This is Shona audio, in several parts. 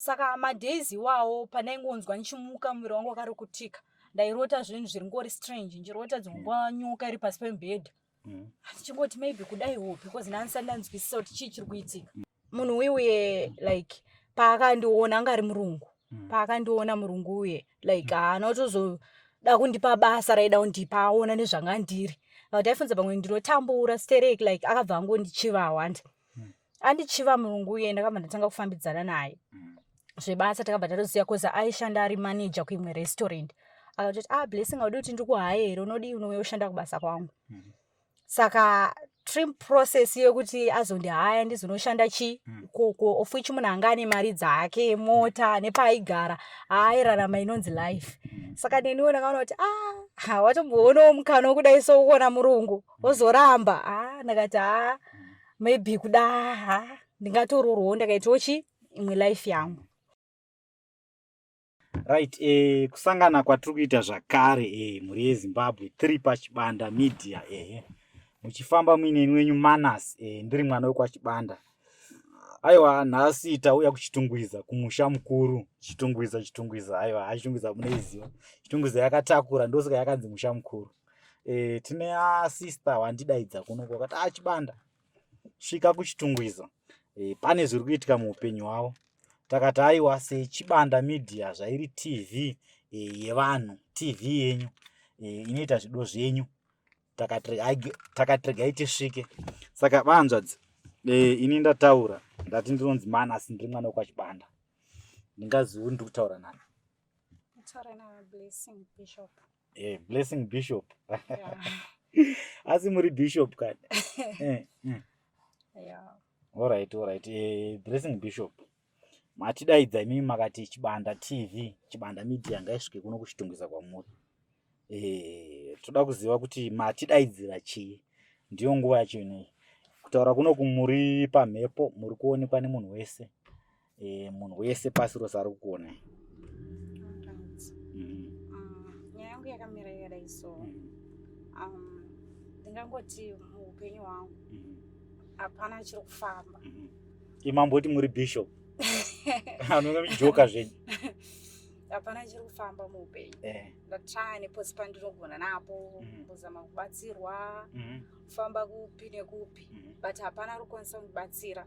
Saka madhays iwawo pandaingonzwa ndichimuka muviri wangu wakarukutika, ndairota zvinhu zviri ngori strange, ndichirota dzingwa nyoka iri pasi pemubhedha. Ndichingoti maybe kudaiwo because ndisati ndanzwisisa kuti chii chiri kuitika. Munhu uye like paakandiona anga ari murungu. Paakandiona murungu uye like haana kutozoda kundipa basa raida kundipa, aona nezvanga ndiri. Kuti aifunza pamwe ndinotambura stereki like akabva angondichivawo andichiva murungu uye ndakabva ndatanga kufambidzana naye. Zvebasa takabva tatoziya koza aishanda ari manager kuimwe restaurant. Akati Blessing audi kuti ndikuhayira unodi unouya kushanda kubasa kwangu. Saka trim process yekuti azondihaya ndizonoshanda chi koko of which munhu anga ane mari dzake, mota nepaaigara airarama inonzi life. Saka neniwo ndakaona kuti watomboonawo mukana wokudai sokuona murungu wozoramba. Ndakati maybe kuda ndingatororwawo ndakaitawo chi imwe life yangu. Right, kusangana kwatiri kuita zvakare muri yeZimbabwe tiri pachibanda media muchifamba muineni wenyu Manas ndiri mwana wekwachibanda. Aiwa nhasi tauya kuchitungwiza kumusha mukuru. Chitungwiza aiwa achitungwiza muneiziva. Chitungwiza yakatakura ndosaka yakanzi musha mukuru. Tine sister wandidaidza kuno akati Chibanda svika kuchitungwiza. Pane zviri kuitika muupenyu hwavo. Takati aiwa seChibanda media zvairi TV yevanhu, TV yenyu inoita zvido zvenyu. Takati regai tisvike. Saka vanzvadzi ini ndataura ndati ndinonzi Manas ndiri mwana wekwachibanda. Ndingazivi ndiri kutaura nani? Kutaura naBlessing Bishop. Blessing Bishop. Asi muri Bishop kani? Yeah. Alright. Blessing Bishop. Matidaidza mimi makati Chibanda TV, Chibanda media ngaisvike kuno kuchitungwiza kwamuri. Toda kuziva kuti matidaidzira chii. Ndiyo nguva yacho inei. Kutaura kuno kumuri pamhepo, muri kuonekwa nemunhu wese. Munhu wese pasi rose ari kukuona. Nyaya yangu yakamira yakadai so. Ndingangoti muupenyu hwangu hapana chiri kufamba. Imamboti muri Bishop. Anonga mijoka zvenyu. Hapana chiri kufamba muupenyu. Ndatry neposi pandinogona napo, kuzama kubatsirwa, kufamba kupi nekupi, but hapana ari kukwanisa kundibatsira.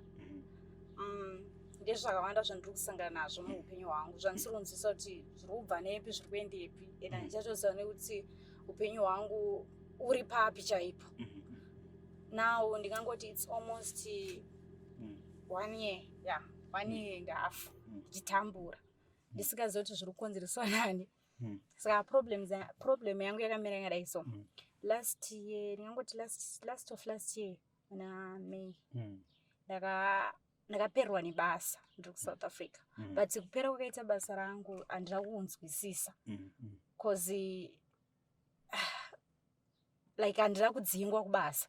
Ndezvakawanda zvandiri kusangana nazvo muupenyu hwangu, zvandisiri kunzwisisa kuti zviri kubva nepi zviri kuendepi, ende handichatoziva nekuti upenyu hwangu uri papi chaipo. Now ndingangoti it's almost 1 year, 1 year and a half ndichitambura ndisingazivi kuti zviri kukonzereswa nani. Saka problem yangu yakamira yakadai so. Last year ndingangoti last year na May ndakaperwa nebasa ndiri kuSouth Africa, but kupera kwakaita basa rangu handina kunzwisisa cause like handina kudzingwa kubasa.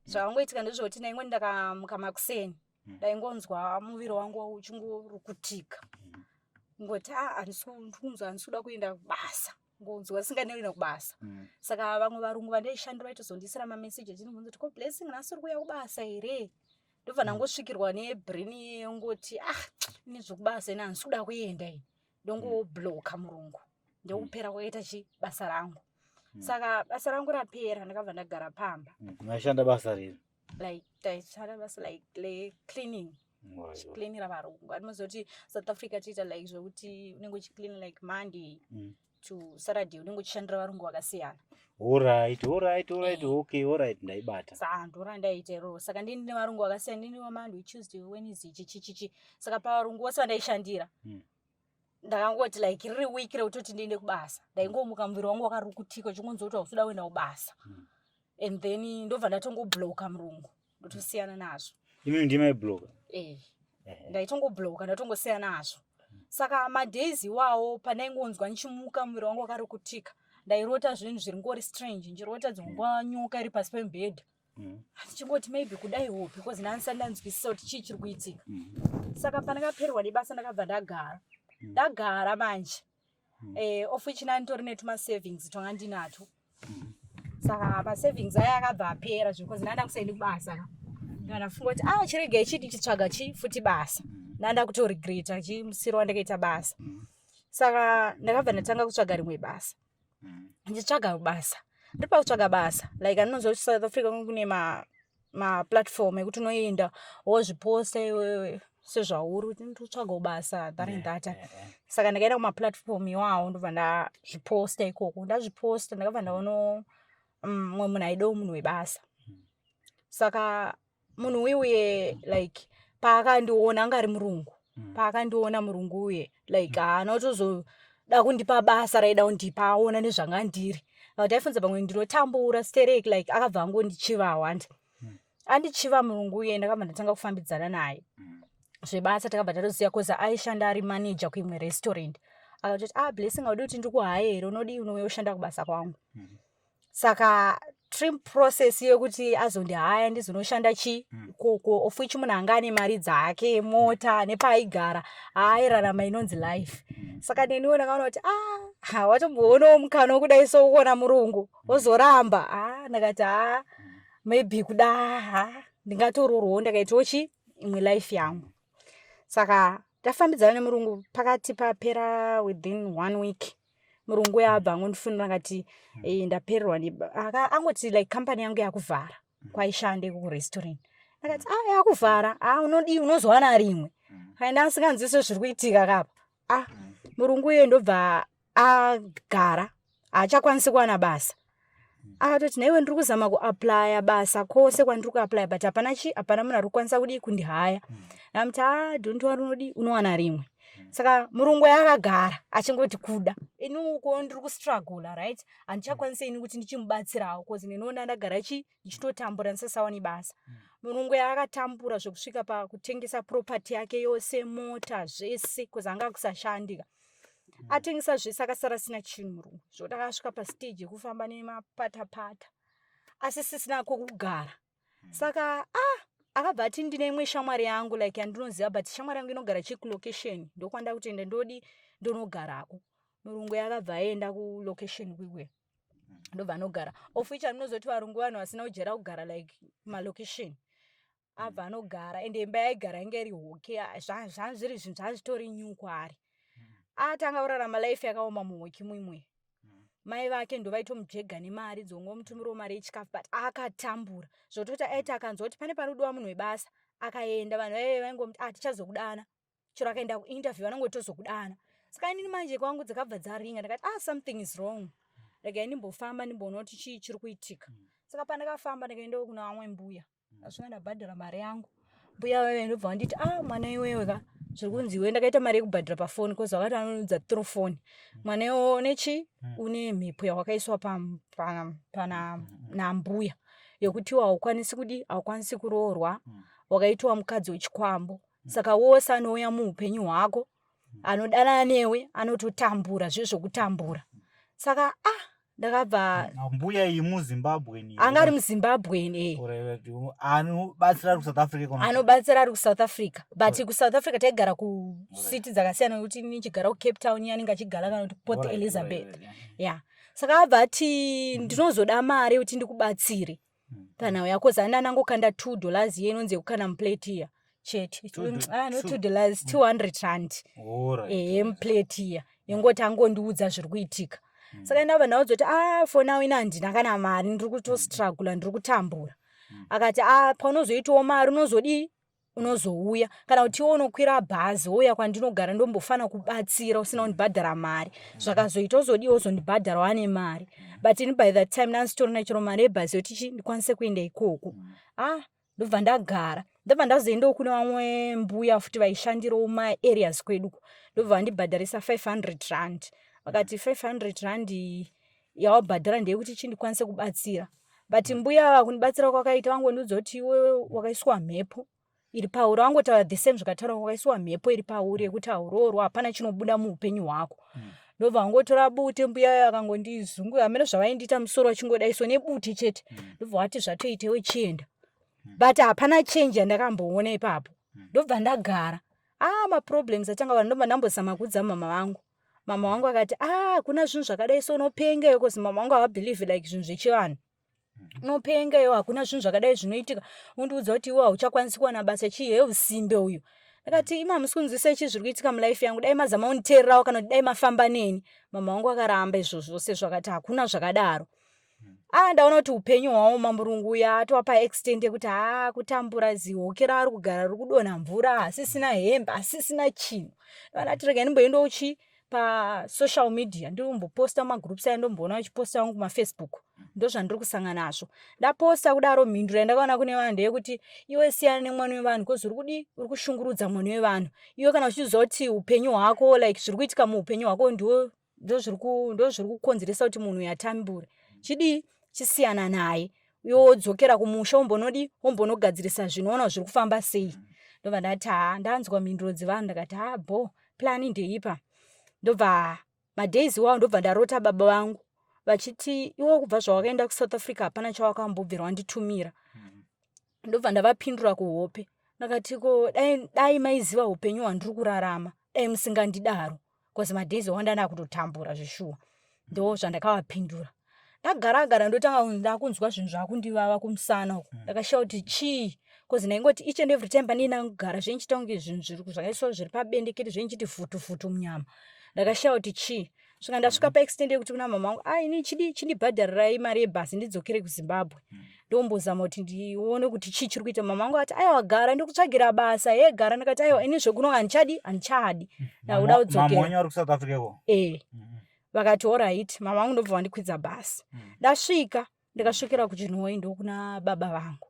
Zvakangoitika ndezvekuti naingoni ndakamuka makuseni ndaingonzwa muviri wangu uchingorukutika. Ngoti handisi kuda kuenda kubasa, ngonzwa singanei kubasa. Saka vamwe varungu vandaishandira vaitozondisira mameseji achindibvunza kuti ko Blessing nhasi uri kuuya kubasa here? Ndobva ndangosvikirwa nebrini yongoti ini zvokubasa ini handisi kuda kuenda ini, ndongobloka murungu, ndokupera kwakaita basa rangu. Saka basa rangu rapera ndakabva ndagara pamba. Maishanda basa riri? Like taishanda basa like cleaning. Chicleanira varungu. Andinozoti South Africa tiita like zvokuti unenge uchiclean like Monday to Saturday unenge uchishandira varungu vakasiyana. Alright, okay, alright, ndaibata. Saka ndora ndaita iroro. Saka ndini nevarungu vakasiyana, ndini waMonday, Tuesday, Wednesday, chichichichi. Saka pavarungu vose vandaishandira. Ndakangoti like riri wiki rekutoti ndiende kubasa. Ndaingomuka muviri wangu wakarukutika chingonzwa kuti hausuda kuenda kubasa. And then ndobva ndatongobloka murungu. Ndotosiyana nazvo. Imi ndima bloka? Ndaitongobloka ndatongosiyana nazvo. Saka madhays iwawo pandaingonzwa ndichimuka muviri wangu wakarukutika, ndairota zvinhu zviri ngori strange, ndichirota dzingwa nyoka iri pasi pemubhedha. Ndichingoti maybe kudaiwo because ndisati ndanzwisisa kuti chii chiri kuitika. Saka pandakaperwa nebasa ndakabva ndagara manje. Of which ndandori netuma savings twanga ndinato. Saka masavings aya akabva apera because ndanda kusaenda kubasa. Ndafunga kuti chirege chiti chitsvaga chi futi basa. ndanda kutoregreta chimusiro ndakaita basa. Saka ndakabva ndatanga kutsvaga rimwe basa. Ndichitsvaga basa. Ndiripa kutsvaga basa. Like anonzo South Africa kune ma platform ekuti unoenda wozviposta iwewe sezvauri nditsvaga basa darindata. Saka ndakaenda kuma platform iwawo ndobva ndazviposta ikoko. Ndazviposta ndakabva ndaona mumwe munhu aidawo munhu webasa. Saka munhu uye like paakandiona anga ari murungu. Paakandiona murungu uye like anotozoda kundipa basa raida kundipa aona nezvanga ndiri. Ndaifunza pamwe ndinotambura stereki like akabva angondichivawa andichiva murungu uye ndakabva ndatanga kufambidzana naye. Zvebasa takabva tatoziya koza aishanda ari manager kuimwe restaurant. Akatoti Blessing audi kuti ndikuhayira unodi unouya ushanda kubasa kwangu. Saka trim process yekuti azondihaya ndizonoshanda koko of which munhu anga ane mari dzake mota nepaigara airarama inonzi life. Saka neniwo ndakaona kuti watomboonawo mukana wokudai sokuona murungu wozoramba. Ndakati maybe kuda ndingatororwawo ndakaitawo imwe life yangu. Saka ndafambidzana nemurungu pakati papera within 1 week. Murungu yabva angondifunira ngati ndapererwa angoti like company yangu yakuvhara kwaishande ku restaurant. Ndakati yakuvhara unodi unozowana rimwe. Kaenda asinganzise zviri kuitika kapa. Murungu yeye ndobva agara achakwanisi kuwana basa. Akatoti naiwe ndiri kuzama kuapply basa kwose kwandiri kuapply but hapana munhu ari kukwanisa kudi kundihaya. Ndamuti don't worry unodi unowana rimwe. Saka murungu yakagara achingoti kuda inuko ndiri kustruggle right andichakwanisa ini kuti ndichimubatsirawo cause ndinoona ndagara ndichitotambura ndisasawani basa. Murungu yakatambura zvokusvika pakutengesa property yake yose mota zvese cause anga kusashandika. Atengesa zvese akasara sina chinhu murungu. Zvoti akasvika pastage yekufamba nemapata asi sisina kokugara. Saka akabva ati ndine imwe shamwari yangu like andinoziva but shamwari yangu inogara location ndokwanda kutenda ndodi ndonogarako. Murungu yakabva aenda ku location kwikwe ndobva anogara of which anozoti varungu vanhu vasina kujera kugara like ma location abva anogara ende imba yaigara inge iri hoke zviri zvinhu zvazvitori new kwaari. Atanga kurarama life yakaoma muhoki mumwe. Mai vake ndovaitomujega nemari dzongomutumirawo mari yechikafu but akatambura zvototi aita akanzwa kuti pane panodiwa munhu webasa akaenda vanhu vaingomti tichazokudana chero akaenda kuinterview vanongoti tozokudana. Saka inini manje kwangu dzakabva dzaringa ndakati something is wrong. Like ndimbofamba ndimboona kuti chiri kuitika. Saka pandakafamba ndakaenda kuna vamwe mbuya asvika ndabhadhara mari yangu. Mbuya wewe ndobva wanditi mwana iwewe ka zviri kunzi iwe ndakaita mari yekubhadhara pafoni kozi wakati anonudza through phone. Mwana iwewe nechi une mhepo yawakaiswa nambuya yokuti haukwanisi kuroorwa wakaitwa mukadzi wechikwambo. Saka wose anouya muupenyu hwako anodana newe anototambura zvezvokutambura. Saka ndakabva mbuya iyi muZimbabwe ni angari muZimbabwe anobatsira ku South Africa kono anobatsira ari ku South Africa but ku South Africa taigara ku city dzakasiyana kuti nichigara ku Cape Town yani ngachigara kana kuti Port Elizabeth. Saka abva ati ndinozoda mari kuti ndikubatsire panhau yako zanda nangokanda $2 iye inonzi kukana muplate iya chete no $2 200 muplate iya ingoti angondiudza zviri kuitika. Saka ndabva ndaudzoti for now ina handina kana mari ndiri kutostruggle ndiri kutambura. Akati paunozoitawo mari unozouya kana kuti iwe unokwira bhazi wouya kwandinogara ndombofana kubatsira usina kundibhadhara mari zvakazoita uzodiwa uzondibhadhara wane mari but in by that time ndandisitorina chero mari yebhazi yoti ndikwanise kuenda ikoko. Ndobva ndagara ndabva ndazoendawo kune vamwe mbuya futi vaishandirawo maareas kwedu ndobva vandibhadharisa R500. Vakati R500 yawabhadhara ndeyekuti ndikwanise kubatsira but mbuya kunibatsira kwakaita vangondiudza kuti iwe wakaiswa mhepo iri pauri wangotaura the same zvakataura wakaiswa mhepo iri pauri yekuti haurorwa hapana chinobuda muupenyu hwako. Ndobva wangotora bute mbuya akangondizungura hamene zvavaindiita musoro wachingodaiso nebute chete ndobva wati zvatoitewo chienda but hapana change yandakamboona ipapo. Ndobva ndagara maproblems atanga vanhu ndobva ndambozama kuudza mama wangu akati kuna zvinhu zvakadai so unopengeyo because mama wangu havabhelieve like zvinhu zvechivanhu. Unopengeyo hakuna zvinhu zvakadai zvinoitika undiudza kuti iwe hauchakwanisi kuwana basa chiye usimbe uyu. Ndakati ima musikunzwisa ichi zviri kuitika mulife yangu, dai mazama uniteererawo kana kuti dai mafamba neni. Mama vangu akaramba izvo zvose zvakati hakuna zvakadaro. Ndaona kuti upenyu hwawo mamurungu uya atova extend yekuti kutambura zihoke raari kugara riri kudonha mvura, asisina hembe, asisina chinhu. Ndakati rega ndimboendawo social media ndomboposta mumagroups aya ndomboona vachiposta vangu kumafacebook. Ndozvandiri kusangana nazvo. Ndaposta kudaro mhinduro yandakaona kune vanhu ndeyekuti iwe siyana nemwana wevanhu kozi uri kushungurudza mwana wevanhu. Iwe kana uchiziva kuti upenyu hwako like zviri kuitika muupenyu hwako ndozviri kukonzeresa kuti munhu uyu atambure. Chidii chisiyana naye. Wodzokera kumusha wombonogadzirisa zvinoona zviri kufamba sei. Ndobva ndati ndanzwa mhinduro dzevanhu ndakati plan ndeipa. Ndobva madays wawo ndobva ndarota baba vangu vachiti iwe kubva zvawakaenda kuSouth Africa hapana chawakambobvira wanditumira. Ndobva ndavapindura kuhope. Ndakati dai maiziva upenyu hwandiri kurarama dai musingandidaro because madays wandana kutotambura zvishuwa. Ndo zvandakavapindura. Ndagara ndotanga ndakunzwa zvinhu zvakundivava kumusana uko. Ndakashaura kuti chii because ndaingoti each and every time pandina kugara zvinchita kunge zvinhu zvakaiswa zviri pabendekete zvinchiti futu munyama. Ndakashaura kuti chii. Svika ndasvika paextend yekuti kuna mama vangu ini chindibhadharirai mari yebhasi ndidzokere kuZimbabwe. Ndombozama kuti ndione kuti chii chiri kuita. Mama vangu ati aiwa gara ndokutsvagira basa gara. Ndakati aiwa ini zvokuno handichadi. Ndakuda kudzokera. Mama wanyu ari kuSouth Africa ko? Vakati alright, mama vangu ndobva vandikwidza basi. Ndasvika ndikasvikira kuChinhoyi ndokuna baba vangu.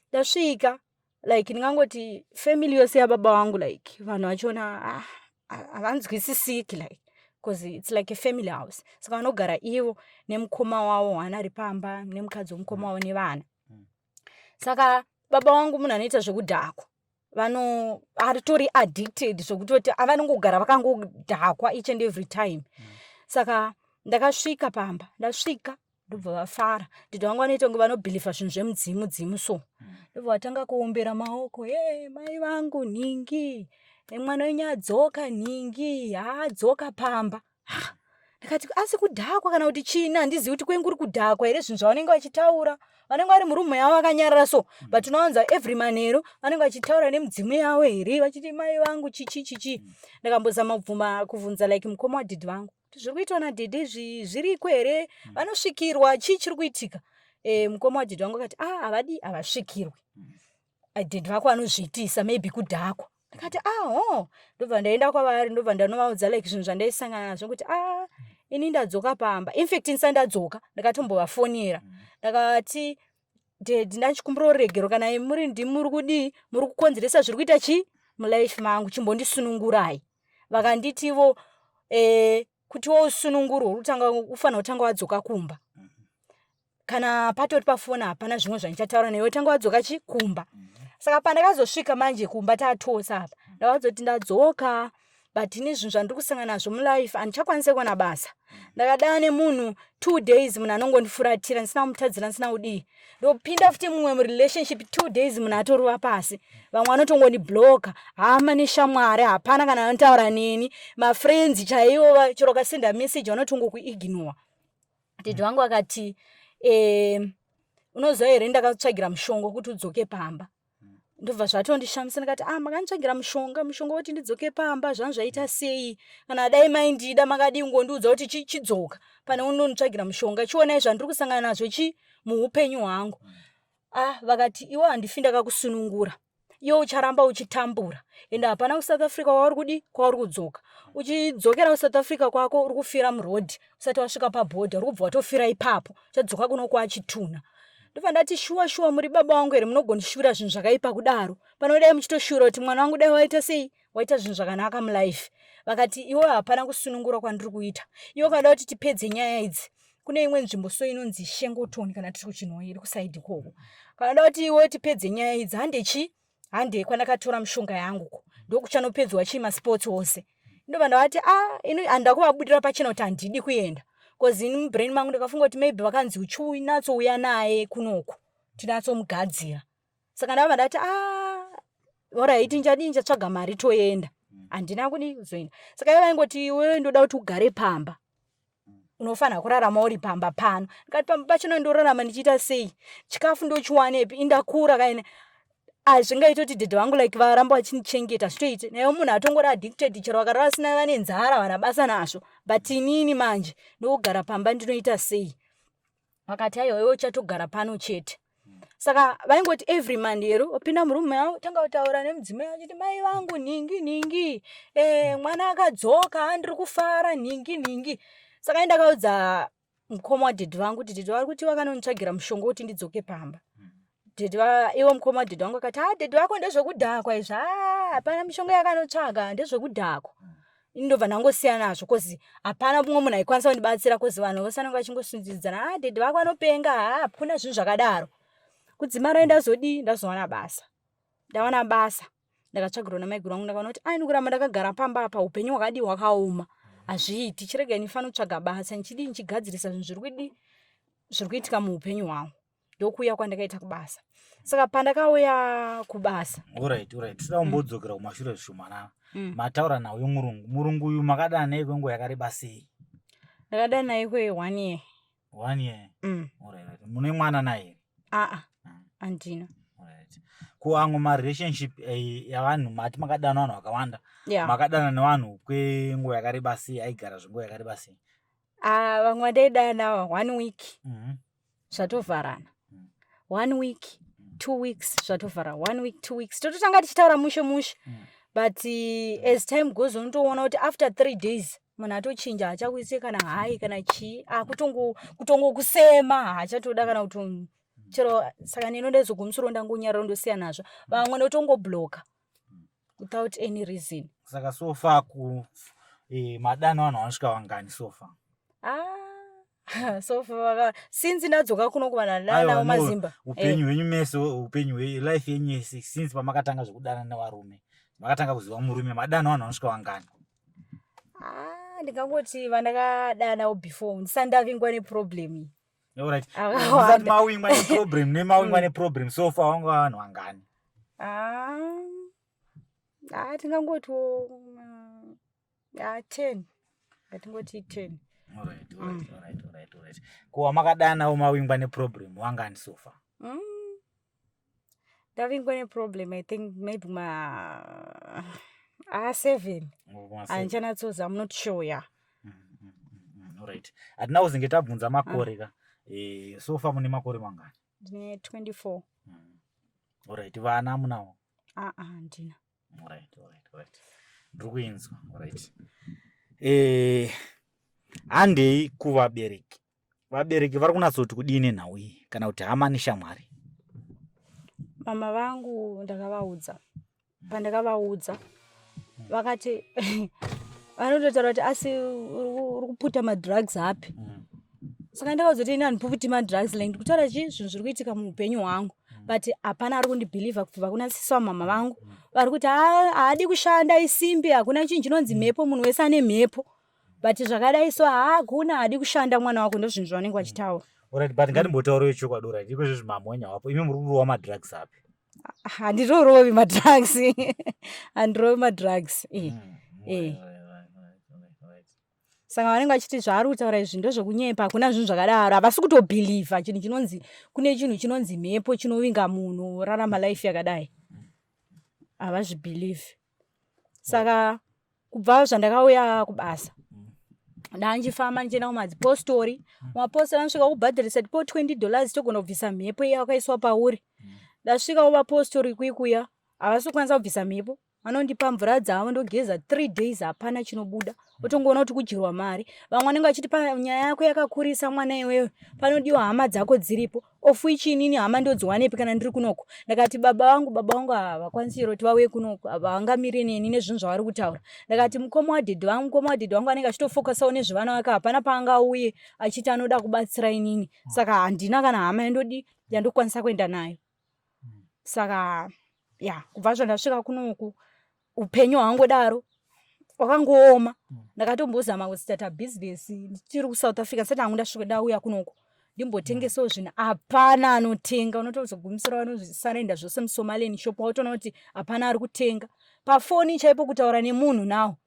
Ndasvika like ndingangoti family yose yababa vangu like vanhu vachona havanzwisisiki like because it's like a family house. Saka vanogara ivo nemukoma wavo wanari pamba nemukadzi womukoma wavo nevana. Saka baba vangu munhu anoita zvekudhakwa. Aritori addicted zvokutoti avanongogara vakangodhakwa each and every time. Saka ndakasvika pamba, ndasvika ndobva vafara. Ndidho vangu vanoita kunge vanobhilivha zvinhu zvemudzimu so. Ndobva vatanga kuombera maoko, mai vangu nhingi, mwana wenyu adzoka nhingi, adzoka pamba. Ndakati asi kudhakwa kana kuti chii handizivi kuti kwengu uri kudhakwa here zvinhu zvavanenge vachitaura. Vanenge vari murumu yavo vakanyarara so, but unowanza every manheru vanenge vachitaura nemudzimu yavo here vachiti mai vangu chichi. Ndakambozama kuvhunza like mukoma wadhidhi vangu. Zviri kuitwa nadhedhe zviriko here, vanosvikirwa chii chiri kuitika. Mukoma wadhedhe vangu akati havasvikirwi. Dhedhe vako vanozviitisa maybe kudhakwa. Ndakati ndobva ndaenda kwavari ndobva ndanovaudza like zvinhu zvandaisangana nazvo kuti ini ndadzoka pamba. In fact ndisati ndadzoka ndakatombovafonyera. Ndakati ndachikumbira uregero kana muri kudii muri kukonzeresa zviri kuita chii mulife mangu chimbondisunungurai. Vakanditivo kuti wosunungurwa ufanira kutanga wadzoka kumba. Kana patori pafoni hapana zvimwe zvandichataura newe tanga wadzoka kumba. Saka pandakazosvika manje kumba tatosa apa ndakazoti ndadzoka but ini zvinhu zvandiri kusangana nazvo mulife handichakwanisi kuwana basa. Ndakadana nemunhu 2 days munhu anongondifuratira ndisina kumutadzira ndisina kudii. Ndopinda futi mumwe murelationship 2 days munhu atorova pasi. Vamwe vanotongondibloka hama neshamwari hapana kana anotaura neni. Mafriends chaivo chero ukasenda message vanotongokuignore. Dhedhe wangu akati unoziva here ndakatsvagira mushonga kuti udzoke pamba. Ndobva zvatondishamisa ndikati makanditsvagira mushonga woti ndidzoke pamba zvangu zvaita sei. Kana dai maindida makadii kungondiudza kuti chidzoka pane unonditsvagira mushonga. Chionai zvandiri kusangana nazvo muupenyu hwangu. Vakati iwe handifi ndakakusunungura. Iwe ucharamba uchitambura. Ende hapana kuSouth Africa kwauri kudii kwauri kudzoka. Uchidzokera kuSouth Africa kwako uri kufira murodhi. Usati wasvika pabhodha uri kubva watofira ipapo. Uchadzoka kuno kwaachituna. Ndobva ndati shuwa muri baba vangu here munogondishura zvinhu zvakaipa kudaro. Panodai muchitoshura kuti mwana wangu dai waita sei waita zvinhu zvakanaka mulife. Vakati iwe hapana kusunungura kwandiri kuita. Iwe kada kuti tipedze nyaya idzi. Kune imwe nzvimbo so inonzi Shengotoni kana tiri kuChinhoyi iri kusaidhi ikoko. Kana kuti iwe tipedze nyaya idzi hande kwandakatora mushonga yangu ndokuchanopedzwa masports ose. Ndobva ndavati ini handakuvabudira pachena kuti handidi kuenda. Because in mubrain mangu ndakafunga kuti maybe vakanzi uchiuya naye kunoku tinatsomugadzira. Saka ndabva ndati alright ndichatsvaga mari toenda. Handina kudii kuzoenda. Saka ivo vaingoti iwe ndoda kuti ugare pamba. Unofanira kurarama uri pamba pano. Ndikati pamba pachino ndorarama ndichiita sei? Chikafu ndochiwanepi? Indakura kaine. hazvingaiti kuti dhedhe vangu like varamba vachinichengeta zvitoite nayo munhu atongori addicted chero vakarara vasina vane nzara vana basa nazvo but inini manje ndokugara pamba ndinoita sei. Vakati aiwa iwe uchatogara pano chete. Saka vaingoti every Monday opinda murume yavo tanga kutaura nemudzimai achiti mai vangu ningi mwana akadzoka ndiri kufara ningi. Saka ndakaudza mukoma wadhedhe vangu kuti dhedhe vari kuti vakanonitsvagira mushonga kuti ndidzoke pamba. Iwo mukoma wadhedhe vangu akati dhedhe vako ndezvekudhakwa izvi hapana mishonga yakanotsvaga ndezvekudhakwa. Ndobva ndangosiya nazvo kozi hapana mumwe munhu aikwanisa kundibatsira kozi vanhu vose vanenge vachingosundidzana dhedhe vako anopenga hakuna zvinhu zvakadaro. Kudzimara ndazodi ndazowana basa. Ndawana basa. Ndakatsvagirwa namaiguru vangu ndakaona kuti ndikuramba ndakagara pamba apa upenyu hwakadi hwakaoma. Hazviiti chirega ndifana kutsvaga basa ndichidi ndichigadzirisa zvinhu zviri kuitika muupenyu hwangu. Ndokuuya kwandakaita kubasa. Saka pandakauya kubasa. Alright. Toda kumbodzokera kumashure zvishomanana. Mataura nawo murungu uyu makadana naye kwenguva yakareba sei? Ndakadana naye kwe 1 year. 1 year? Alright. Mune mwana naye? Andina. Alright. Kuamwe marelationship yavanhu mati makadana vanhu vakawanda. Makadana nevanhu kwenguva yakareba sei? Aigara zvenguva yakareba sei? Vamwe vandaidana 1 week. Zvatovharana. 1 week, 2 weeks zvatovhara. 1 week, 2 weeks. Tototanga tichitaura mushe. But as time goes on unotoona kuti after 3 days munhu atochinja hachakuise kana hai kana chii kutongokusema hachatoda kana kuti chero saka ndinondezogumusoro ndangonyarara ndosiya nazvo. Vamwe ndotongobloka without any reason. Saka so far madano vanhu vanosvika wangani so far? So far since ndadzoka kuno kuvana dana Mazimba. Upenyu hwenyu mese upenyu life yenyu yese since pamakatanga zvekudana nevarume makatanga kuziva murume madano vanhu vanosvika wangani? Ndingangoti vandakadanawo before ndisandavingwa neproblem. Alright. Ndisati mawingwa neproblem nemawingwa neproblem so far wanga vanhu wangani? Tingangoti 10. Ngatingoti 10. Alright. Kuwa makadanawo mawingwa neproblem wangani so far? Ndavingwa neproblem I think maybe 7. Handichanatsoza, I'm not sure, yeah. Alright. Hatina kuzinge tabvunza makore ka. So far mune makore mangani? Ndine 24. Alright. Vana munawo? Handina. Alright. Ndiri kuinzwa. Alright. Handei kuvabereki. Vabereki vari kunatsoti kudini nhau iyi kana kuti hama neshamwari? Mama vangu ndakavaudza. Pandakavaudza vakati vanototaura kuti asi uri kuputa madrugs api. Saka ndakazoti ini handiputi madrugs like ndikutaura zvinhu zviri kuitika muupenyu hwangu. But hapana ari kundibhilivha kubva kunasisa mama vangu. Vari kuti haadi kushanda isimbi hakuna chinhu chinonzi mhepo munhu wese ane mhepo. But zvakadai so hakuna haadi kushanda mwana wako ndozvinhu zvavanenge vachitaura. Alright, but ngatimbotaurawo chokwadi alright. Iko zvezvi mama wenyaya wapo imi muri kurova madrugs api? Handitorovi madrugs. Handirovi madrugs. Saka vanenge vachiti zvaari kutaura izvi ndozvokunyepa hakuna zvinhu zvakadaro. Havasi kutobhilivha chinhu chinonzi kune chinhu chinonzi mhepo chinovinga munhu rarama life yakadai. Havazvibhilivhi. Saka kubva zvandakauya kubasa ndanjifamba ndichienda kumadzipostori. Mumapostori anosvika kubhadharisa tipo $20 togona kubvisa mhepo iya wakaiswa pauri. Ndasvika kumapostori kuikuya havasi kukwanisa kubvisa mhepo. Vanondipa mvura dzavo ndogeza 3 days hapana chinobuda. Utongoona kuti kudyirwa mari. Vamwe vanenge vachiti nyaya yako yakakurisa mwana iwewe. Panodiwa hama dzako dziripo. Ofu ichinini hama ndodziwanepi kana ndiri kunoko. Ndakati baba vangu havakwanisi kuti vauye kunoko. Havangamiri neni nezvinhu zvavari kutaura. Ndakati mukoma wadhedhe vangu anenge achitofokasawo nezvevana vake hapana paangauye achiti anoda kubatsira inini. Saka handina kana hama yandokwanisa kuenda nayo. Saka kubva zvandasvika kunoku upenyu hwangu daro wakangooma. Ndakatombozama kustarta business ndichiri kuSouth Africa ndisati hangu ndasvika ndauya kunoko ndimbotengesawo zvinhu hapana anotenga. Unotozogumisira vanozvisarenda zvose muSomalian shop wautoona kuti hapana ari kutenga. Pafoni chaipo kutaura nemunhu nawo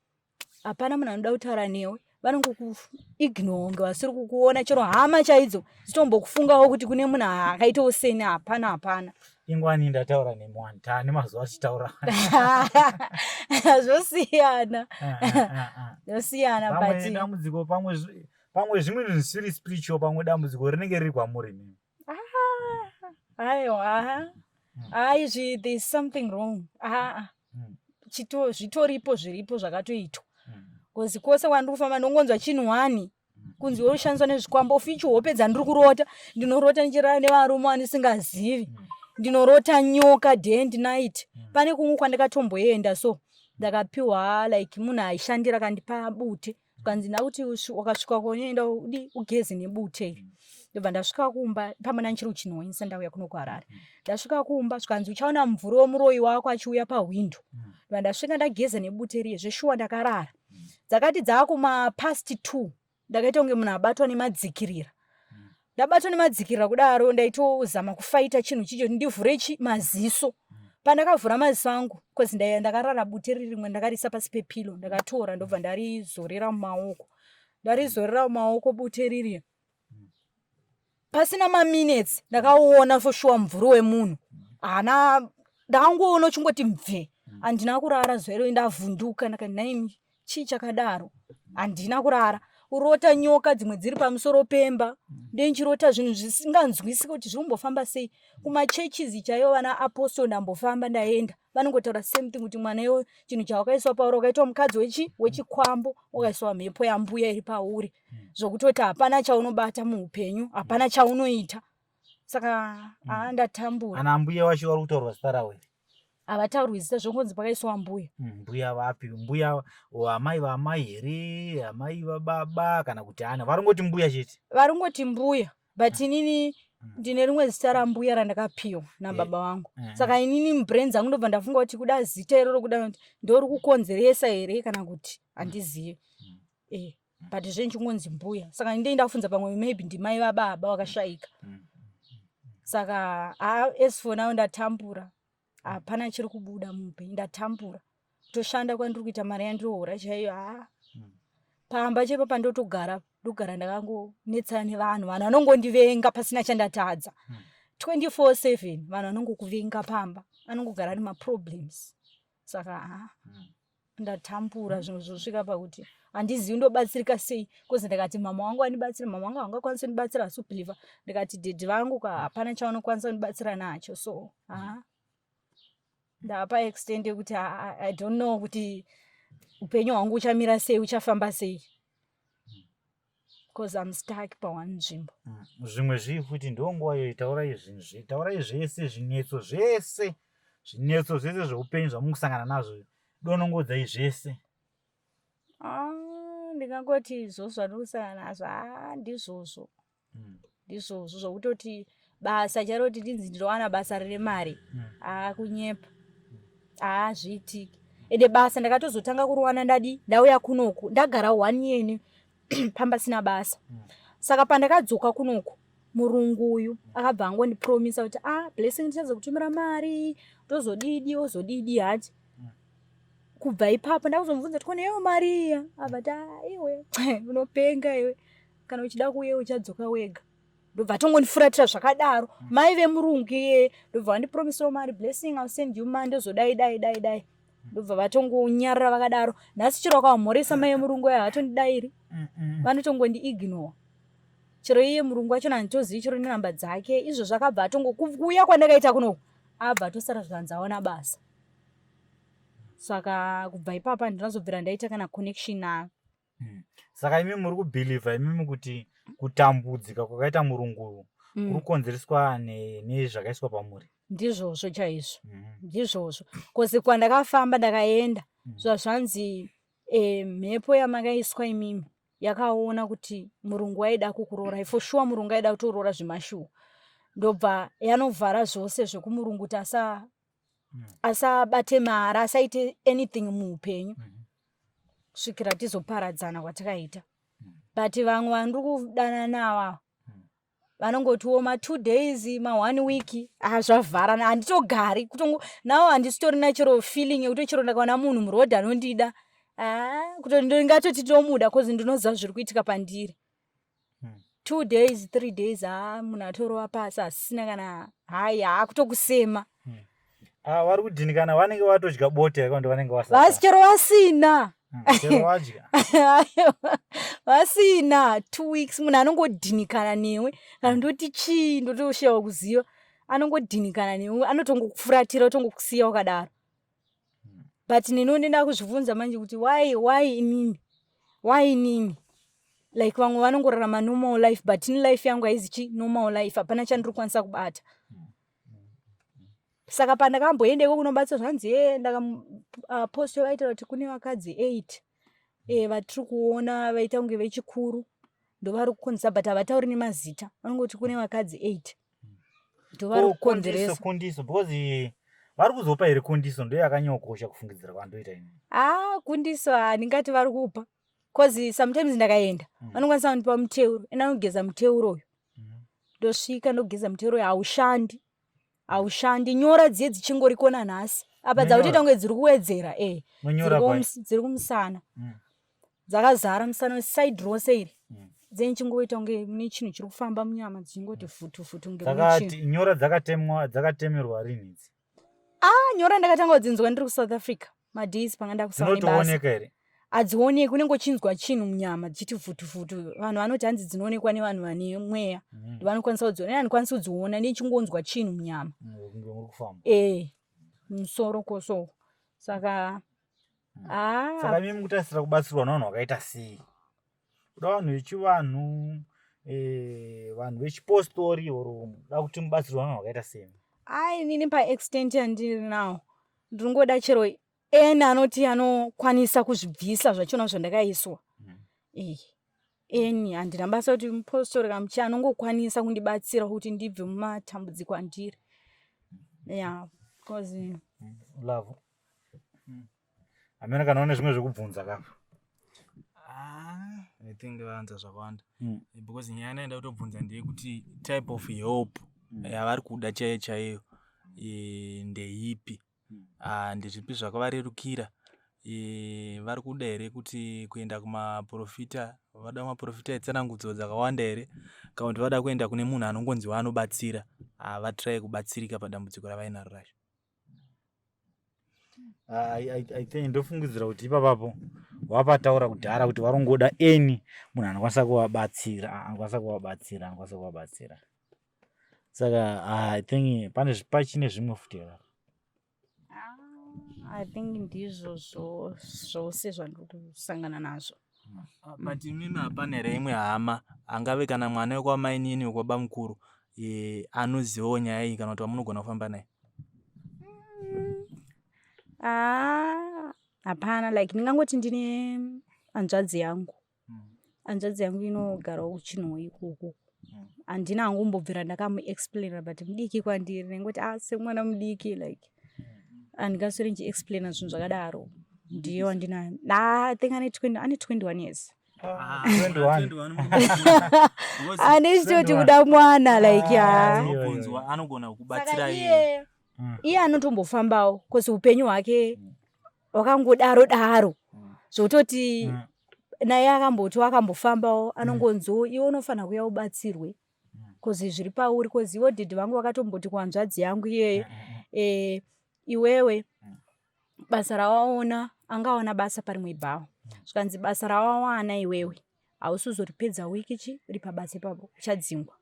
hapana munhu anoda kutaura newe. vanongokuignore vasiri kukuona chero hama chaidzo dzitombokufungawo kuti kune munhu akaita useni. Hapana. Ingwani ndataura nemwanta nemazuva achitaura. Zvosiyana. Zvosiyana pamwe dambudziko pamwe zvimwe zvisiri spiritual, pamwe dambudziko rinenge riri kwamuri nemi. Aiwa. There's something wrong. Zvitoripo zviripo zvakatoitwa. Kozi kwose kwandiri kufamba ndongonzwa chinhwani kunzi woshandiswa nezvikwambo ficho wopedza ndiri kurota. Ndinorota ndichirara nevarume vandisingazivi. Ndinorota nyoka day and night. Pane kumwe kwandakatomboenda so ndakapiwa like munhu aishandira kandipa bute. Kanzi nakuti wakasvika kunoenda ugeze nebute. Ndobva ndasvika kumba pamwe nanchiri chinhwanyisa ndauya kuno kuHarare. Ndasvika kumba zvikanzi uchaona mvuri womuroyi wako achiuya pahwindo. Ndobva ndasvika ndageza nebute riye zveshuwa ndakarara. Dzakati dzakuma past 2 ndakaita kunge munhu abatwa nemadzikirira. Ndabatwa nemadzikirira kudaro ndaitozama kufaita chinhu chicho ndivhure maziso. Pandakavhura maziso angu kozi ndakarara bute rimwe ndakarisa pasi pepilo ndakatora ndobva ndarizorera mumaoko. Ndarizorera mumaoko bute riri. Pasina minutes ndakaona for sure mvuri wemunhu. Ndakangoona chingoti mve. Andina kurara zvero ndavhunduka ndakanaimi chii chakadaro. Andina kurara. Urota nyoka dzimwe dziri pamusoro pemba. Ndenchirota zvinhu zvisinganzwisisi kuti zvinombofamba sei. Kuma churches chaiyo vana apostle ndambofamba ndaenda. Vanongotaura same thing kuti mwana iwe chinhu chawakaiswa pauri wakaitwa mukadzi wechikwambo wakaiswa mhepo yambuya iri pauri. Zvokutoti hapana chaunobata muupenyu, hapana chaunoita. Saka ndatambura. Ana mbuya wacho vari kutaurwa zita rawo. Havataurwi zita zvongonzi pakaiswa mbuya. Mbuya vapi? Mbuya amai vamai here, amai vababa kana kuti ana varingoti mbuya chete? Varingoti mbuya. But inini ndine rimwe zita rambuya randakapiwa nababa vangu. Saka inini mubrain dzangu ndobva ndafunga kuti kuda zita iroro kuda ndori kukonzeresa here kana kuti handizivi. But zvenchingonzi mbuya. Saka ndine ndafunza pamwe maybe ndimai vababa vakashaika. Saka as for now ndatambura. Hapana chiri kubuda muupenyu ndatambura. Toshanda kwandiri kuita mari yandirohora chaiyo. Pamba chepa pandotogara ndakangonetsana nevanhu vanongondivenga pasina chandatadza. 24/7 vanhu vanongokuvenga pamba. Vanongogara nemaproblems. Saka ndatambura zvinhu zvosvika pakuti handizivi ndobatsirika sei. Kozi ndakati mama wangu andibatsira, mama wangu hangakwanisa kundibatsira supiliva. Ndikati dedhi vangu hapana chaunokwanisa kundibatsira nacho. So ndapa extend yekuti I don't know kuti upenyu hwangu uchamira sei, uchafamba sei. Because I'm stuck paone nzvimbo. Zvimwe zvii futi ndonguva iyo taurai zvinhu. Taurai zvese zvinetso zvese. Zvinetso zvese zveupenyu zvamukusangana nazvo. Donongodzai zvese. Ndingangoti izvozvo zvandikusangana nazvo ndizvozvo. Ndizvozvo zvokutoti basa charoti ndinzi ndinowana basa rine mari. Kunyepa. Zviitiki. Ende basa ndakatozotanga kuruwana ndauya kunoku. Ndagara 1 year pamba sina basa. Saka pandakadzoka kunoku murungu uyu akabva angondipromisa kuti blessing ndichazo kutumira mari ozodidi hati. Kubva ipapo ndakuzomubvunza kuti kone iwe Maria abati iwe unopenga iwe kana uchida kuuya uchadzoka wega. Ndobva tongondifuratira zvakadaro. Mai vemurungu iye ndobva vandipromisawo mari blessing I'll send you money ndozodai. Ndobva vatongonyarara vakadaro. Nhasi chero vakavamhoresa mai vemurungu aya hatondidairi. Vanotongondi-ignore. Chero iye murungu wacho handitozivi chero nenhamba dzake. Izvo zvakabva kuuya kwandakaita kunoku abva atosara zvikanzi aona basa. Saka kubva ipapa ndinazobvira ndaita kana connection nayo. Saka imi muri kubhilivha imimi kuti kutambudzika kwakaita murungu kuri kukonzereswa nezvakaiswa pamuri? Ndizvozvo chaizvo. Ndizvozvo. Kozi kwandakafamba ndakaenda zvazvanzi mhepo yamakaiswa imimi yakaona kuti murungu waida kukurorai. For sure murungu aida kutorora zvimashuwa. Ndobva yanovhara zvose zvekumurungu kuti asabate mari, asaite anything muupenyu. Svikira tizoparadzana kwatakaita. But vamwe vandiri kudana navo vanongotiwo 2 days 1 week zvavhara. Handitogari nawo handisitorina chero feeling yekuti chero ndakaona munhu murodhi anondida kuti ndingatoti tomuda cause ndinoziva zviri kuitika pandiri. 2 days 3 days munhu atorova pasi asina kana kutokusema. Vari kudhinikana vanenge watodya bota iko vanenge chero vasina. Chero wadya. Vasina 2 weeks munhu anongodhinikana newe kana ndoti chii ndotoshewa kuziva anongodhinikana newe anotongokufuratira otongokusiya wakadaro. But ndinonenda kuzvibvunza manje kuti why inini like vamwe vanongorarama normal life but in life yangu haizi normal life hapana chandiri kwanisa kubata. Saka pandakamboendeko kunobatsa zvanzi ndakapost vaitaura kuti kune vakadzi 8 vatiri kuona vaita kunge vechikuru ndovari kukonzera but havatauri nemazita vanongoti kune vakadzi 8 ndovari kukonzeresa kundiso because vari kuzopa here kundiso ndo yakanyokosha kufungidzira kwandoita ini. Kundiso handingati vari kupa cause sometimes ndakaenda vanokwanisa kundipa muteuro enanogeza muteuro uyu ndosvika ndogeza muteuro uyu haushandi nyora dziye dzichingorikona nhasi apa dzakutoita kunge dziri kuwedzera dziri kumusana dzakazara musana side rose iri dzenichingoita kunge mune chinhu chiri kufamba munyama dzichingoti futu dzakati nyora dzakatemerwa rini idzi? Nyora ndakatanga kudzinzwa ndiri kuSouth Africa madhisi panga ndakusawa nebasa. Dzinotooneka here? Hadzioneki kunenge uchinzwa chinhu munyama dzichiti futu vanhu vanoti hanzi dzinoonekwa nevanhu vane mweya vanokwanisa kudziona handikwanisi kudziona ndichingonzwa chinhu munyama musoro koso saka saka mimi mukutasira kubatsirwa navanhu vakaita sei? Kuda vanhu vechivanhu vanhu vechipostori oro da kuti mubatsirwa navanhu vakaita sei? Nini paextent yandiri nawo ndinongoda chero anoti anokwanisa kuzvibvisa zvachona zvandakaiswa. Handina basa kuti mupostori kamuchi anongokwanisa kundibatsira kuti ndibve mumatambudziko andiri. Because love amene kana une zvimwe zvekubvunza kapa? I think vanza zvakawanda because nyaya naenda kutobvunza ndeye kuti type of help yavari kuda chaiyo ndeipi, ndezvipi zvakavarerukira, vari kuda here kuti kuenda kumaprofita, vada maprofita etsanangudzo dzakawanda here kana kuti vada kuenda kune munhu anongonzi waanobatsira vatrai kubatsirika padambudziko ravainaro racho. I think ndofungidzira kuti ipapapo wapataura kudhara kuti varongoda eni munhu anokwanisa kuvabatsira. Saka I think pachine zvimwe futi here. I think ndizvo zvose zvandiri kusangana nazvo. But mimi hapana here imwe hama angave kana mwana wekwamainini wekwaba mukuru anozivawo nyaya iyi kana kuti vamunogona kufamba naye? Hapana, like ndingangoti ndine hanzvadzi yangu inogarawo kuchinhu ikoko. Handina hangombobvira ndakamuexplaina but mudiki kwandiri ndingoti semwana mudiki like handingasweri ndichiexplaina zvinhu zvakadaro. Ndiyo wandinayo. I think ane 21 years. Anechitoti kuda mwana like anogona kubatsira iye anotombofambawo cause upenyu hwake hwakangodaro zvototi naye akambofambawo anongonzo iwe unofanira kuuya ubatsirwe cause zviri pauri cause ivo dhidhi vangu vakatomboti kuhanzvadzi yangu iyeye iwewe basa rawaona angawana basa parimwe bhawa zvikanzi basa rawawana iwewe hausizoripedza wiki uri pabasa ipapo uchadzingwa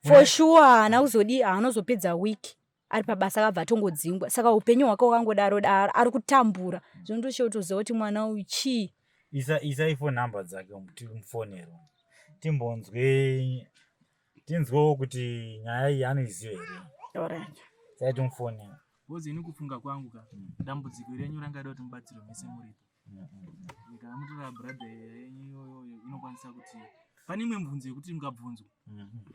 for sure. haanozopedza wiki ari pabasa akabva atongodzingwa. Saka upenyu hwake hwakangodaro ari kutambura zvinondoshotoziva kuti mwana uyu chii. Isa iphone number dzake timufonero tinzwewo kuti nyaya iyi anoiziva here. Alright. Saka timufonero. Ini kufunga kwangu ka dambudziko renyu rangada kuti mubatsirwe mese muripo. Kana mutora brother yenyu inokwanisa kuti pane imwe mibvunzo yekuti mungabvunzwa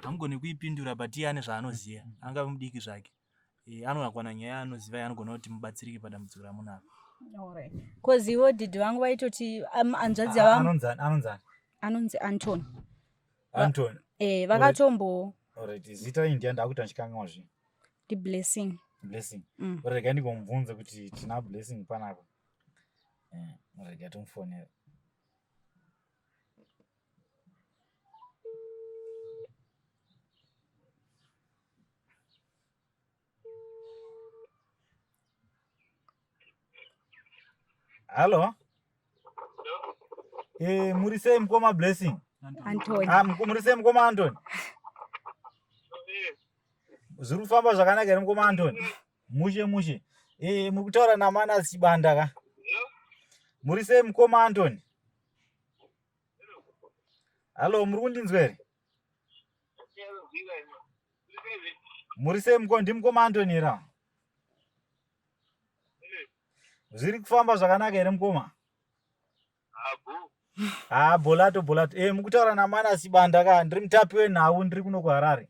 hamugone kuipindura but iye ane zvaanoziva angave mudiki zvake anogona nyaya anoziva anogona kuti mubatsirike padambudziko ramunaro. Cause ivo dhidhi vangu vaitoti hanzvadzi anonzi Anton. Vakatombo zita iri ndiandakuti anchikanganwa zvino Blessing. Rega ndikomubvunza kuti tina Blessing panapa. Murega tumufonera. Halo? Muri sei mukoma Blessing? Antoni. Muri sei mukoma Antoni? Zviri kufamba zvakanaka here mukoma Antoni? Mushe. Muri kutaura naManasi Chibanda ka? Muri sei mukoma Antoni? Halo, muri kundinzwa here? Muri sei mukoma Antoni here? Zviri kufamba zvakanaka here mukoma? Bolato. Muri kutaura naManasi Chibanda ka? Ndiri mutapi wenhau, ndiri kuno kuHarare.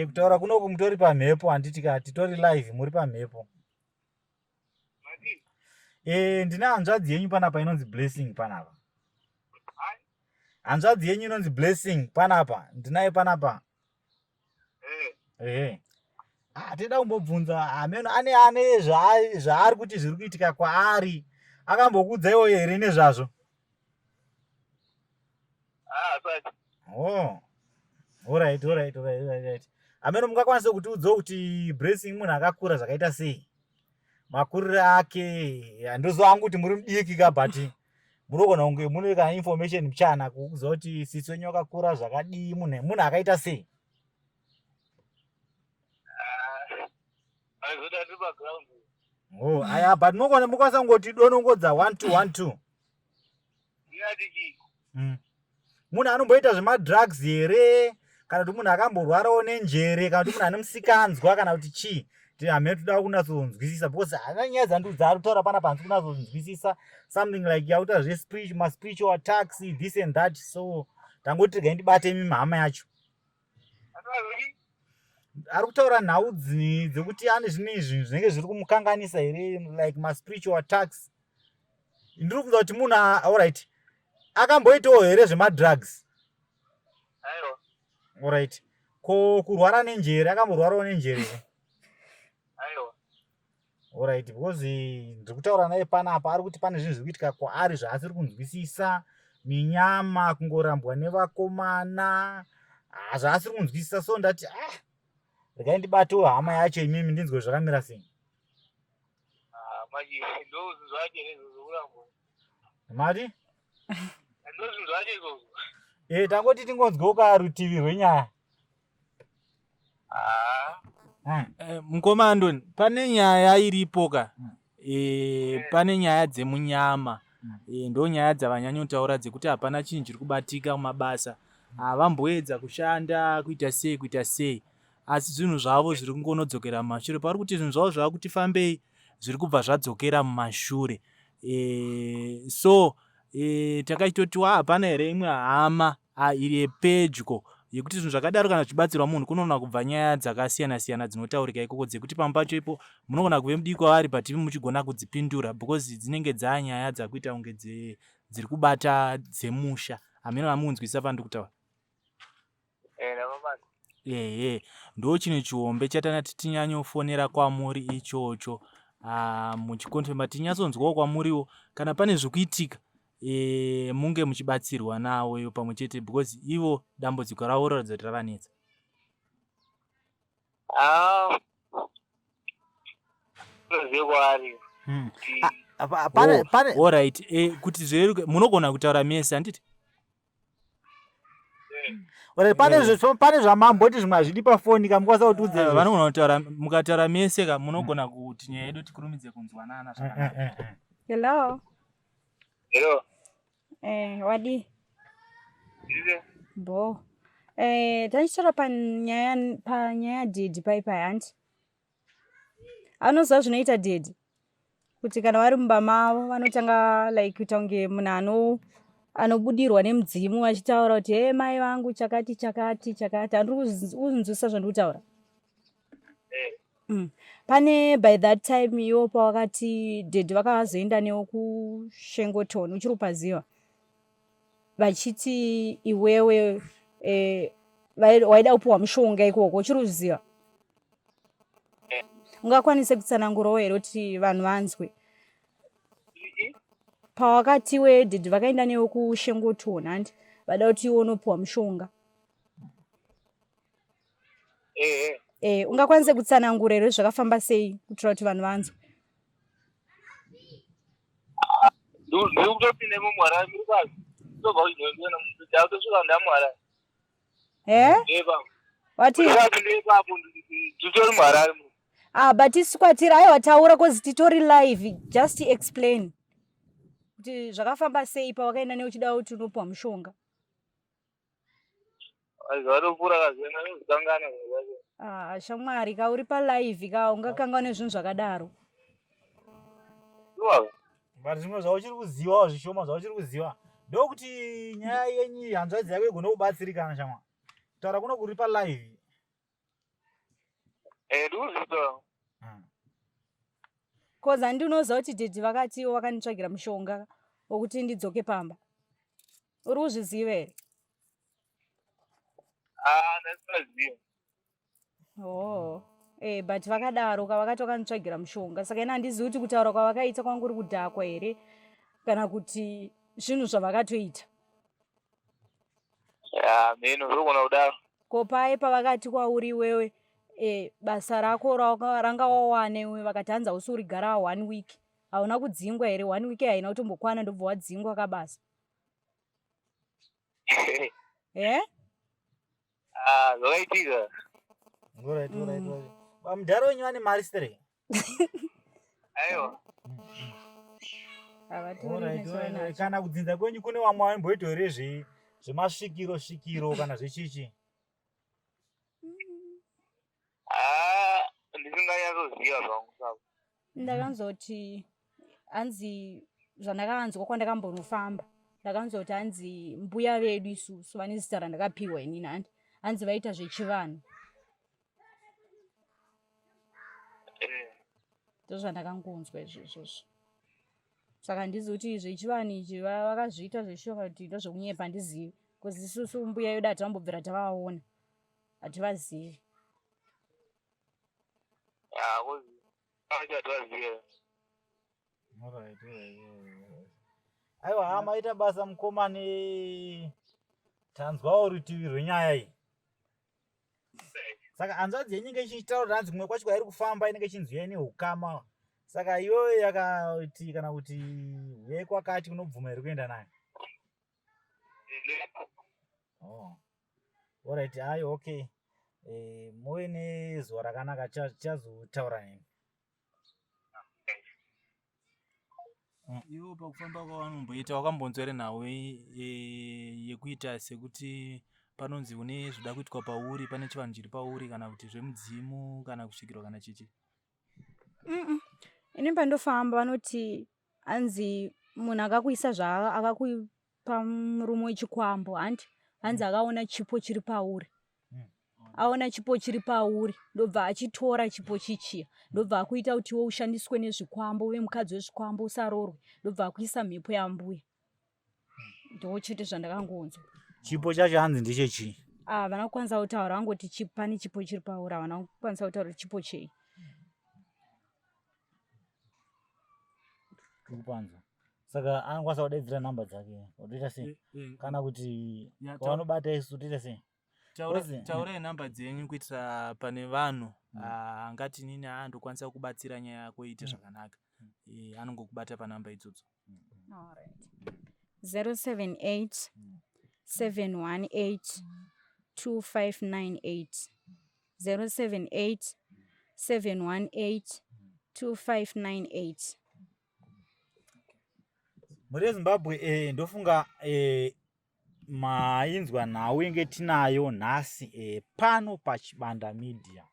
Kutaura kunoku mutori pamhepo, handiti ka titori live, muri pamhepo. Ndina hanzvadzi yenyu panapa inonzi Blessing panapa. Hanzvadzi yenyu inonzi Blessing panapa, ndinaye panapa. Tinoda kumbobvunza, ameno ane zvaari kuti zviri kuitika kwaari, akambokuudzaiwo here nezvazvo? Alright. Ameno mungakwanisa kutiudzawo kuti Blessing munhu akakura zvakaita sei? Makurire ake, handoziva hangu kuti muri mudiki ka, but munogona kunge mune ka information mchana kukuudza kuti sisi wenyu akakura zvakadii, munhu akaita sei? Aya, but munogona mukwanisa kungoti donongodza 1 2 1 2. Munhu anomboita zvemadrugs here, kana kuti munhu akamborwarawo nenjere, kana kuti munhu ane musikanzwa, kana kuti chii? Hamene toda kunatsonzwisisa, because hana nyaya dzandiri dzaari kutaura panapa handisi kunatsonzwisisa. Something like yakuta spiritual attacks, this and that. So tangoti regai ndibate imi hama yacho. Ari kutaura nhau dzekuti ane zvimwe zvinhu zvinenge zviri kumukanganisa here, like spiritual attacks. Ndiri kubvunza kuti munhu, alright, akamboitawo here zvemadrugs? Alright. Ko kurwara nenjere, akamborwarawo nenjere? Alright, because ndiri kutaura naye panapa ari kuti pane zvinhu zviri kuitika kwaari zvaasiri kunzwisisa, minyama, kungorambwa nevakomana, zvaasiri kunzwisisa. So ndati regai ndibatewo hama yacho imimi ndinzwe zvakamira sei. Mati? Tangoti tingonzwewo karutivi rwenyaya. Mukoma Antoni, pane nyaya iripo ka? Pane nyaya dzemunyama, ndo nyaya dzavanyanya kutaura dzekuti hapana chinhu chiri kubatika mumabasa, havamboedza kushanda kuita sei, asi zvinhu zvavo zviri kungonodzokera mumashure. Pari kuti zvinhu zvavo zvava kuti fambei, zviri kubva zvadzokera mumashure. So takachitotiwa hapana here imwe hama iri yepedyo yekuti zvinhu zvakadaro kana zvichibatsirwa munhu kunogona kubva nyaya dzakasiyana-siyana dzinotaurika ikoko, dzekuti pamba pacho ipo munogona kuve mudiki kwavari but imi muchigona kudzipindura, because dzinenge dzanyaya dzakuita kunge dziri kubata dzemusha. Hamene vamunzwisisa pandiri kutaura? Ndo chinhu chihombe chatanati tinyanyofonera kwamuri ichocho, muchikonfirma tinyatsonzwawo kwamuriwo kana pane zvikuitika, munge muchibatsirwa nawo pamwe chete, because ivo dambudziko ravo roratidza kuti ravanetsa. Alright, kuti zveruke munogona kutaura mese handiti? Pane zvamamboti zvimwe hazvidi pafoni ka, mukwanisa kutiudza. Vanogona kutaura, mukataura mese ka munogona kuti nyaya yedu tikurumidze kunzwanana zvakanaka. Hello. Wadi. Bo. Tachitaura panyaya Didi paipai hanti. Anoziva zvinoita Didi, kuti kana vari mumba mavo vanotanga like kuita kunge munhu anobudirwa nemudzimu achitaura kuti mai vangu chakati. Handiri kunzwisisa zvandiri kutaura. Pane by that time iwo pawakati Didi vakazoenda newo kuShengoton, uchiri kupaziva, vachiti iwewe waida kupiwa mushonga ikoko, uchiri kuziva. ungakwanise kutsanangurawo here kuti vanhu vanzwe pawakati wedhidhi vakaenda newe kuShengotoni handi vada kuti iwe unopiwa mushonga ungakwanise kutsanangura here zvakafamba sei kuitira kuti vanhu vanzwe ndiri kutopinde mumwara ndiri kwazi ndobva kuzoendena ndakutosvika ndamwara wati ipapo nditori mwarari but isikwatira aiwa taura kozi titori live just explain kuti zvakafamba sei pawakaenda newe uchida kuti unopiwa mushonga zvatopfuura kazena nozikangana shamwari ka uri palive ka ungakangane zvinhu zvakadaro but zvimwe zvauchiri kuzivawo zvishoma zvauchiri kuziva ndokuti nyaya yenyu hanzvadzi yako igone kubatsirikana shamwa taura kuno kuri palive ndikuzvitoa kozi handinoziva kuti dhedhi vakati iwo vakanditsvagira mushonga wokuti ndidzoke pamba uri kuzviziva here but vakadaro kavakati vakanditsvagira mushonga saka ina handizivi kuti kutaura kwavakaita kwangu uri kudhakwa here kana kuti zvinhu zvavakatoita mheno zvirikugona kudaro ko paye pavakati kwauri iwewe basa rako ranga wawanewe vakati hanzi hausi uri gara 1 week hauna kudzingwa here 1 week haina kutombokwana ndobva wadzingwa kabasa zvakaitika mudhara wenyu vane mari stere aiwa kana kudzinza kwenyu kune vamwe vaimboita here zvemasvikiro kana zvechichi ndisinganyatsoziva zvangu savo ndakanzoti hanzi zvandakaanzwa kwandakambonofamba ndakanzoti hanzi mbuya vedu isusu vane zita randakapiwa inini handi hanzi vaita zvechivanhu ndozvandakangonzwa izvozvozvo saka handizivi kuti zvechivanhu ichi vakazviita zveshoka kuti ndozvokunyepa handizivi bcause isusu mbuya yedu hatambobvira tavaona hativazivi aiwa hamaita basa mukomane tanzwawo rutivi rwenyaya iyi saka hanzvadzi yenyu inge ichitaura kuti hanzi kumwe kwacho kwairi kufamba inenge ichinzwiwa neukama saka iyoyo yakati kana kuti huye kwakati kunobvuma here kuenda nayo alright hai okay muve nezuva rakanaka tichazotaura nemi iwo pakufamba kwavanomboita wakambonzwa here nhau yekuita sekuti panonzi une zvoda kuitwa pauri pane chivanhu chiri pauri kana kuti zvemudzimu kana kusvikirwa kana chichi ini pandofamba vanoti hanzi munhu akakuisa akakupa murume wechikwambo hanzi akaona chipo chiri pauri aona chipo chiri pauri ndobva achitora chipo chichiya ndobva akuita kuti iwe ushandiswe nezvikwambo uve mukadzi wezvikwambo usarorwe ndobva akuisa mhepo yambuya ndo chete zvandakangonzwa chipo chacho hanzi ndechechii havana kukwanisa kutaura angoti pane chipo chiri pauri havana kukwanisa kutaura chipo chei kupanza saka anokwanisa kudaidzira nhamba dzake otoita sei kana kuti wanobata isu toita sei taurai nhamba dzenyu kuitira pane vanhu angati nini andokwanisa kubatsira nyaya yako iite zvakanaka anongokubata panhamba idzodzo 078 718 2598 078 718 2598 muri yezimbabwe ndofunga mainzwa nhau inge tinayo nhasi pano pachibanda media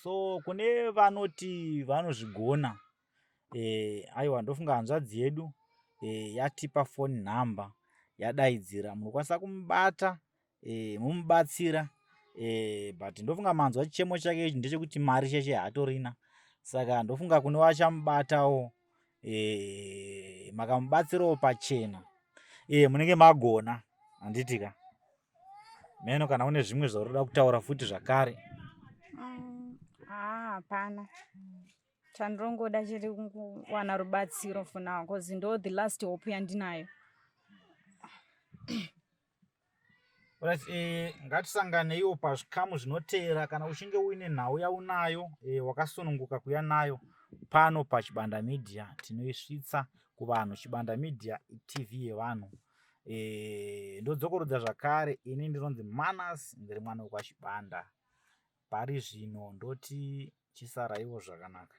so kune vanoti vanozvigona aiwa ndofunga hanzvadzi yedu yatipa phone number yadaidzira munokwanisa kumubata mumubatsira but ndofunga manzwa chichemo chake ichi ndechekuti mari cheche haatorina saka ndofunga kune wachamubatawo makamubatsirawo pachena munenge magona handitika meno kana une zvimwe zvaurida kutaura futi zvakare Hapana. Chandinongoda chete kuwana rubatsiro for now because ndo the last hope yandinayo. Ngatisangane iwo pazvikamu zvinoteera kana uchinge uine nhau yaunayo wakasununguka kuya nayo pano paChibanda Media tinoisvitsa kuvanhu. Chibanda Media TV yevanhu. Ndodzokorodza zvakare, ini ndinonzi Manas, ndiri mwana wekwaChibanda. Pari zvino ndoti chisaraiwo zvakanaka.